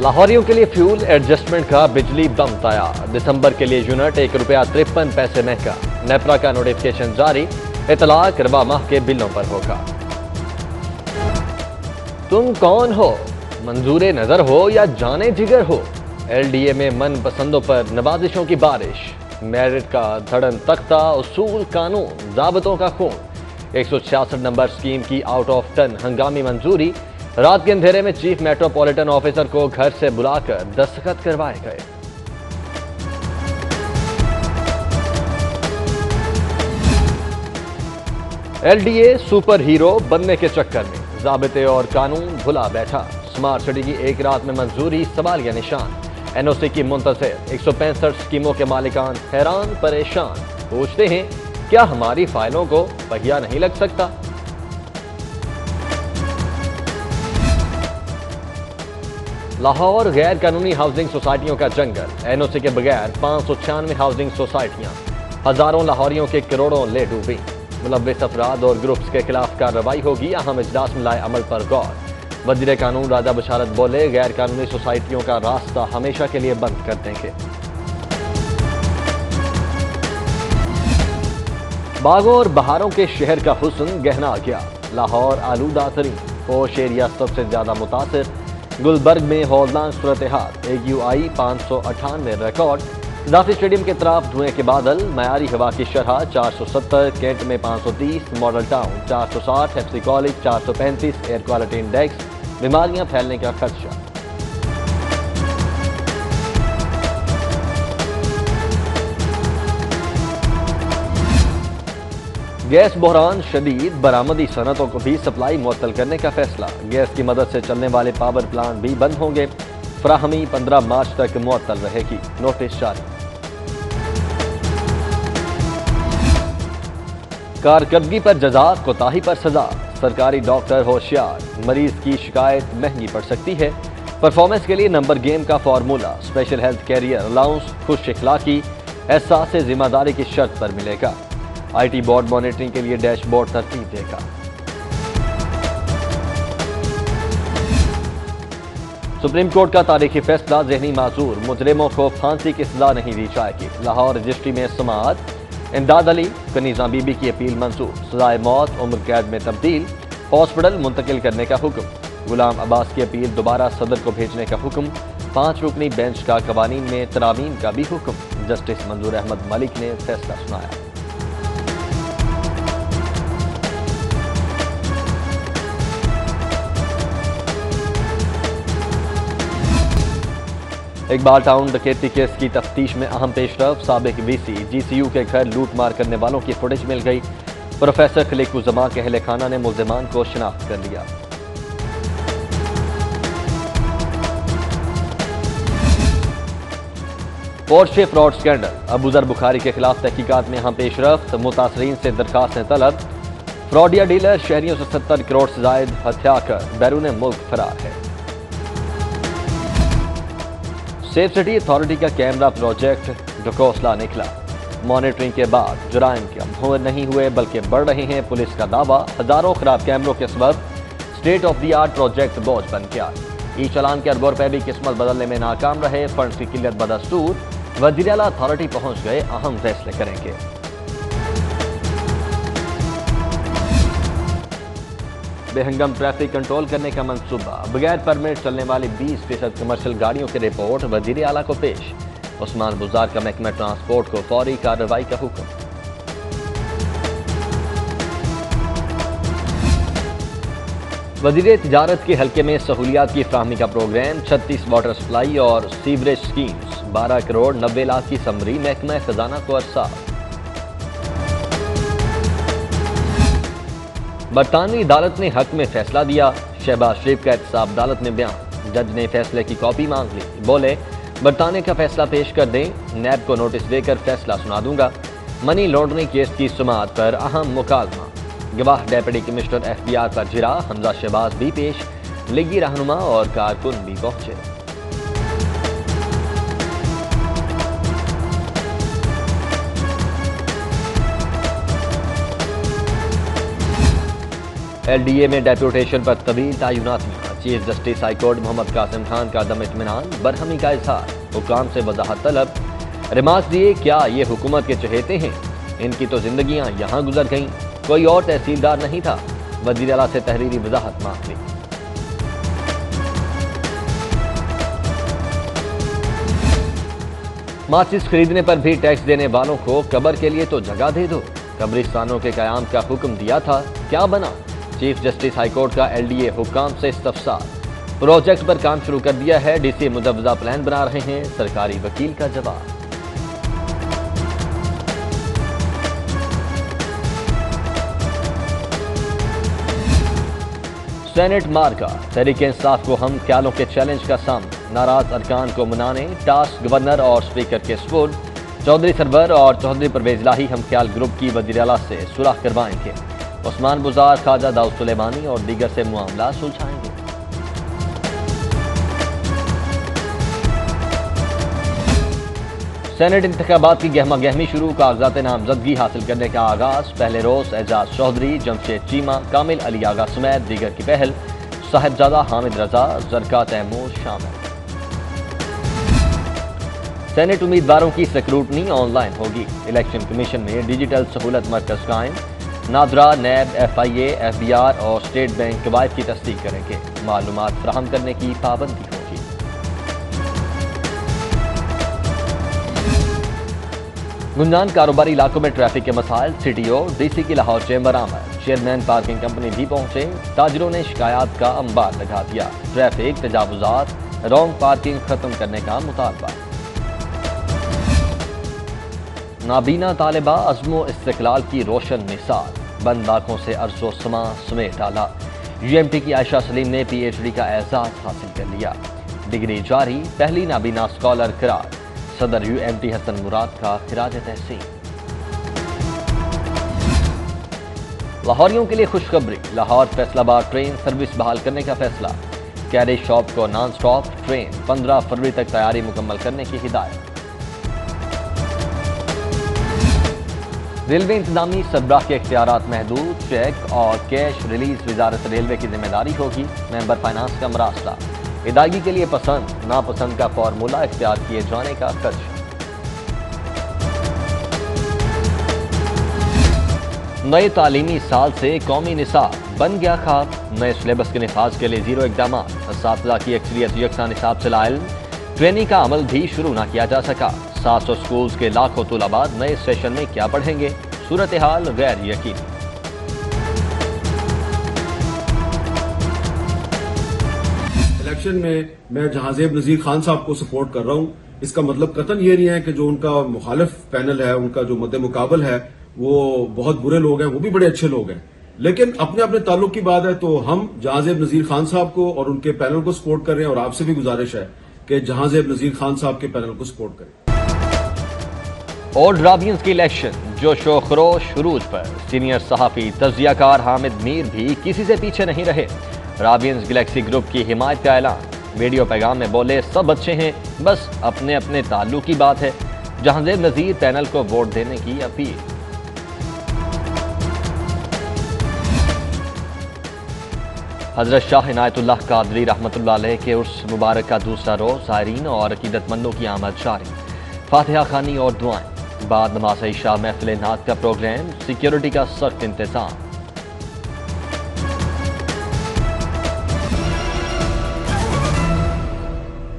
لاہوریوں کے لیے fuel adjustment کا بجلی بم تیار، دسمبر کے لیے یونٹ ₹1.53 مہنگا، نیپرا کا نوٹیفکیشن جاری، اطلاق رواں ماہ کے بلوں پر ہوگا۔ تم کون ہو؟ منظور نظر ہو یا جانے جگر ہو؟ LDA میں من پسندوں پر نوازشوں کی بارش، میرٹ کا دھڑن تختہ، اصول قانون، ضابطوں کا خون، 166 نمبر سکیم کی آؤٹ آف ٹرن ہنگامی منظوری، رات کے اندھیرے میں چیف میٹروپولیٹن آفیسر کو گھر سے بلا کر دستخط کروائے گئے۔ LDA سپر ہیرو بننے کے چکر میں ضابطے اور قانون بھلا بیٹھا، سمارٹ سٹی کی ایک رات میں منظوری سوالیہ نشان، NOC کی منتظر 165 سکیموں کے مالکان حیران پریشان، پوچھتے ہیں کیا ہماری فائلوں کو پہیہ نہیں لگ سکتا؟ لاہور غیر قانونی ہاؤسنگ سوسائٹیوں کا جنگل، NOC کے بغیر 596 ہاؤسنگ سوسائٹیاں، ہزاروں لاہوریوں کے کروڑوں لے ڈوبی، ملوث افراد اور گروپس کے خلاف کارروائی ہوگی، اہم اجلاس میں لائے عمل پر غور۔ وزیر قانون راجہ بشارت بولے غیر قانونی سوسائٹیوں کا راستہ ہمیشہ کے لیے بند کر دیں گے۔ باغوں اور بہاروں کے شہر کا حسن گہنا گیا، لاہور آلودہ ترین، پوش ایریا سب سے زیادہ متاثر، گلبرگ میں ہولناک صورتحال، AQI 598 ریکارڈ، اضافی اسٹیڈیم کے اطراف دھوئیں کے بادل، معیاری ہوا کی شرح 470، کینٹ میں 530، model town 460، FC college 435، air quality index, بیماریاں پھیلنے کا خدشہ۔ گیس بحران شدید، برآمدی صنعتوں کو بھی سپلائی معطل کرنے کا فیصلہ، گیس کی مدد سے چلنے والے پاور پلانٹ بھی بند ہوں گے، فراہمی 15 مارچ تک معطل رہے گی، نوٹس جاری۔ کارکردگی پر جزا، کوتاہی پر سزا، سرکاری ڈاکٹر ہوشیار، مریض کی شکایت مہنگی پڑ سکتی ہے، پرفارمنس کے لیے نمبر گیم کا formula, special health career allowance خوش اخلاقی، احساس ذمہ داری کی شرط پر ملے گا، IT بورڈ مانیٹرنگ کے لیے ڈیش بورڈ ترتیب دے گا۔ سپریم کورٹ کا تاریخی فیصلہ، ذہنی معذور مجرموں کو پھانسی کی سزا نہیں دی جائے گی، لاہور رجسٹری میں سماعت، امداد علی کنیزہ بی بی کی اپیل منظور، سزائے موت عمر قید میں تبدیل، ہاسپٹل منتقل کرنے کا حکم، غلام عباس کی اپیل دوبارہ صدر کو بھیجنے کا حکم، 5 رکنی بینچ کا قوانین میں ترامیم کا بھی حکم، جسٹس منظور احمد ملک نے فیصلہ سنایا۔ اقبال ٹاؤن ڈکیتی کیس کی تفتیش میں اہم پیش رفت، سابق VC GCU کے گھر لوٹ مار کرنے والوں کی فوٹیج مل گئی، پروفیسر خلیق الزماں کے اہل خانہ نے ملزمان کو شناخت کر لیا۔ پورشے فراڈ سکینڈل، ابوذر بخاری کے خلاف تحقیقات میں اہم پیش رفت، متاثرین سے درخواستیں طلب، فراڈیا ڈیلر شہریوں سے 70 کروڑ سے زائد ہتھیا کر بیرون ملک فرار ہے۔ سیف سٹی اتھارٹی کا کیمرہ پروجیکٹ ڈھکوسلا نکلا، مانیٹرنگ کے بعد جرائم کم نہیں ہوئے بلکہ بڑھ رہے ہیں، پولیس کا دعویٰ، ہزاروں خراب کیمروں کے سبب state of the art project بوجھ بن گیا، ای چالان کے اربوں روپے بھی قسمت بدلنے میں ناکام رہے، فنڈز کی قلت بدستور، وزیر اعلیٰ اتھارٹی پہنچ گئے، اہم فیصلے کریں گے۔ بے ہنگم ٹریفک کنٹرول کرنے کا منصوبہ، بغیر پرمٹ چلنے والی 20% کمرشل گاڑیوں کی رپورٹ وزیر اعلیٰ کو پیش، عثمان بزار کا محکمہ ٹرانسپورٹ کو فوری کارروائی کا حکم۔ وزیر تجارت کے حلقے میں سہولیات کی فراہمی کا پروگرام، 36 واٹر سپلائی اور سیوریج سکیمز، 12 کروڑ 90 لاکھ کی سمری، محکمہ خزانہ کو ارسال۔ برطانوی عدالت نے حق میں فیصلہ دیا، شہباز شریف کا احتساب عدالت میں بیان، جج نے فیصلے کی کاپی مانگ لی، بولے برطانیہ کا فیصلہ پیش کر دیں، نیب کو نوٹس دے کر فیصلہ سنا دوں گا، منی لانڈرنگ کیس کی سماعت پر اہم مکالمہ، گواہ ڈیپٹی کمشنر FBI پر جرا، حمزہ شہباز بھی پیش، لیگی رہنما اور کارکن بھی پہنچے۔ LDA میں ڈیپوٹیشن پر طویل تعیناتیاں، چیف جسٹس ہائی کورٹ محمد قاسم خان کا عدم اطمینان، برہمی کا اظہار، حکام سے وضاحت طلب۔ ریمارکس دیے، کیا یہ حکومت کے چہیتے ہیں؟ ان کی تو زندگیاں یہاں گزر گئیں، کوئی اور تحصیلدار نہیں تھا۔ وزیر اعلیٰ سے تحریری وضاحت مانگ لی۔ ماچس خریدنے پر بھی ٹیکس دینے والوں کو قبر کے لیے تو جگہ دے دو۔ قبرستانوں کے قیام کا حکم دیا تھا، کیا بنا؟ چیف جسٹس ہائی کورٹ کا ایل ڈی اے حکام سے استفسار۔ پروجیکٹ پر کام شروع کر دیا ہے، ڈی سی مجوزہ پلان بنا رہے ہیں، سرکاری وکیل کا جواب۔ سینٹ مارکا، تحریک انصاف کو ہم خیالوں کے چیلنج کا سامنا، ناراض ارکان کو منانے ٹاسک گورنر اور اسپیکر کے سپرد۔ چودھری سرور اور چودھری پرویز الہی ہم خیال گروپ کی وزیر اعلیٰ سے سراغ کروائیں گے۔ عثمان بزار، خواجہ داؤد سلیمانی اور دیگر سے معاملات سلجھائیں گے۔ سینٹ انتخابات کی گہما گہمی شروع، کاغذات نامزدگی حاصل کرنے کا آغاز۔ پہلے روز اعجاز چودھری، جمشید چیمہ، کامل علی آغا سمیت دیگر کی پہل، صاحبزادہ حامد رضا، زرکا تیمور شامل۔ سینٹ امیدواروں کی سکروٹنی آن لائن ہوگی، الیکشن کمیشن میں ڈیجیٹل سہولت مرکز قائم۔ NADRA, NAB, F I A, F B R اور اسٹیٹ بینک قواعد کی تصدیق کریں گے، معلومات فراہم کرنے کی پابندی ہوگی۔ گنجان کاروباری علاقوں میں ٹریفک کے مسائل، C T O, D C کی لاہور چیمبر آمد، چیئرمین پارکنگ کمپنی بھی پہنچے، تاجروں نے شکایات کا انبار لگا دیا، ٹریفک تجاوزات، رانگ پارکنگ ختم کرنے کا مطالبہ۔ نابینا طالبہ عزم و استقلال کی روشن مثال، بند آنکھوں سے عرض و سما سمیٹ ڈالا، یو ایم ٹی کی عائشہ سلیم نے پی ایچ ڈی کا اعزاز حاصل کر لیا، ڈگری جاری، پہلی نابینا اسکالر قرار، صدر یو ایم ٹی حسن مراد کا خراج تحسین۔ لاہوریوں کے لیے خوشخبری، لاہور فیصل آباد ٹرین سروس بحال کرنے کا فیصلہ، کیریج شاپ کو نان سٹاپ ٹرین 15 فروری تک تیاری مکمل کرنے کی ہدایت۔ ریلوے انتظامی سربراہ کے اختیارات محدود، چیک اور کیش ریلیز وزارت ریلوے کی ذمہ داری ہوگی، ممبر فائنانس کا مراسلہ، ادائیگی کے لیے پسند ناپسند کا فارمولہ اختیار کیے جانے کا خدشہ۔ نئے تعلیمی سال سے قومی نصاب بن گیا خواب، نئے سلیبس کے نفاذ کے لیے 0 اقدامات، اساتذہ کی اکثریت یکساں نصاب سے لا علم، ٹریننگ کا عمل بھی شروع نہ کیا جا سکا، 700 سکولز کے لاکھوں طلباء نئے سیشن میں کیا پڑھیں گے، صورتحال غیر یقینی۔ الیکشن میں میں جہانزیب نذیر خان صاحب کو سپورٹ کر رہا ہوں، اس کا مطلب قطعاً یہ نہیں ہے کہ جو ان کا مخالف پینل ہے، ان کا جو مد مقابل ہے وہ بہت برے لوگ ہیں، وہ بھی بڑے اچھے لوگ ہیں، لیکن اپنے اپنے تعلق کی بات ہے۔ تو ہم جہانزیب نذیر خان صاحب کو اور ان کے پینل کو سپورٹ کر رہے ہیں، اور آپ سے بھی گزارش ہے کہ جہانزیب نذیر خان صاحب کے پینل کو سپورٹ کریں۔ اولڈ رابینز کی الیکشن، جوش و خروش عروج پر، سینئر صحافی تجزیہ کار حامد میر بھی کسی سے پیچھے نہیں رہے، رابینز گلیکسی گروپ کی حمایت کا اعلان، ویڈیو پیغام میں بولے سب اچھے ہیں، بس اپنے اپنے تعلق کی بات ہے، جہانزیب نذیر پینل کو ووٹ دینے کی اپیل۔ حضرت شاہ عنایت اللہ قادری رحمۃ اللہ علیہ کے عرس مبارک کا دوسرا روز، زائرین اور عقیدت مندوں کی آمد جاری، فاتحہ خوانی اور دعائیں، بعد نماز عشاء محفل نعت کا پروگرام، سیکیورٹی کا سخت انتظام۔